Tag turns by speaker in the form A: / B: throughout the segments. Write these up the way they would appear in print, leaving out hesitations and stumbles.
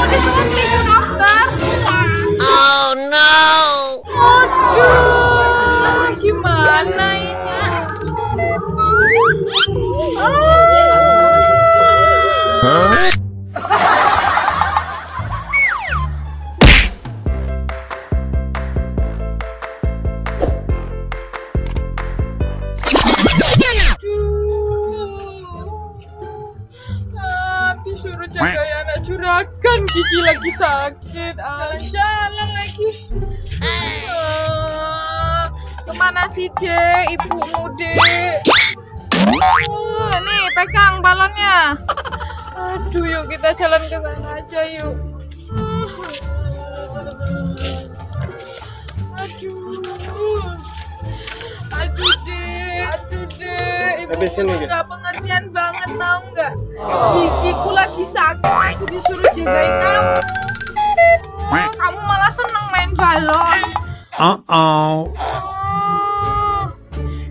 A: disuntik Bu Dokter?
B: Oh no.
A: Aduh, gimana ini?
B: Huh?
A: Disuruh jagain anak juragan, gigi lagi sakit, jalan-jalan lagi. Kemana sih Dek, ibumu Dek? Nih pegang balonnya. Aduh, yuk kita jalan ke sana aja yuk. Aduh Dek, ibu nggak pengertian banget, tahu nggak? Gigiku lagi sakit, masih disuruh jagain kamu. Kamu malah seneng main balon.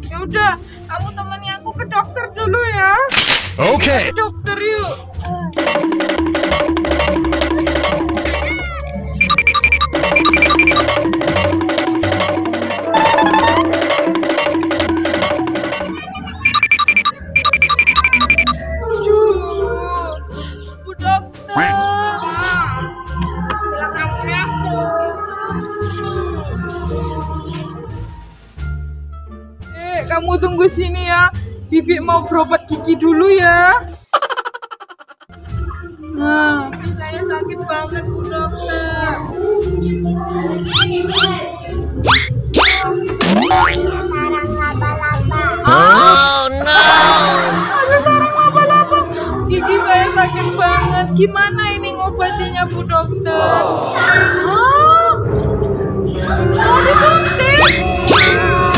A: Ya udah, kamu temani aku ke dokter dulu ya.
B: Oke.
A: Dokter yuk. Bu Dokter.
C: Silakan masuk.
A: Kamu tunggu sini ya. Bibi mau berobat gigi dulu ya. Nah, gigi saya sakit banget Bu Dokter.
C: Sarang laba-laba.
B: Oh no.
A: Ada sarang laba-laba. Gigi saya sakit banget. Gimana ini ngobatinya Bu Dokter? Mau disuntik?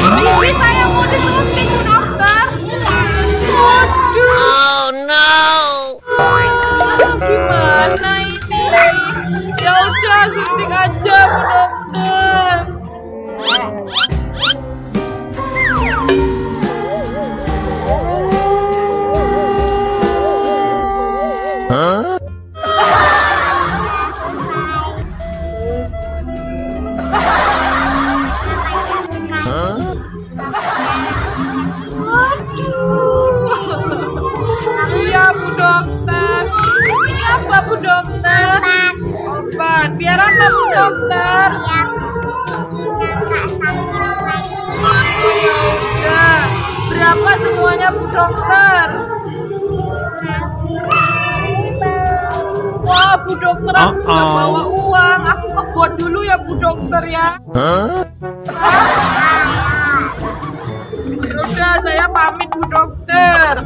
A: Gigi saya mau disuntik Bu Dokter. Waduh.
B: Oh no.
A: Gimana ini? Ya udah, suntik aja Bu Dokter.
B: Huh? Huh?
A: Iya Bu Dokter. Ini apa Bu Dokter? Obat. Biar apa Bu Dokter?
C: Nggak sakit lagi.
A: Ya udah. Berapa semuanya Bu Dokter? Wah Bu Dokter, aku nggak bawa uang. Aku ngebot dulu ya Bu Dokter ya.
B: Huh?
A: Udah, saya pamit Bu Dokter.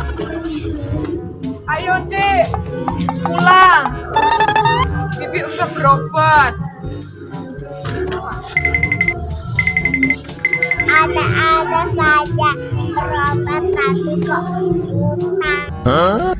A: Ayo Dek, pulang. Bibi udah berobat.
C: Ada saja berobat tapi kok utang.
B: Huh?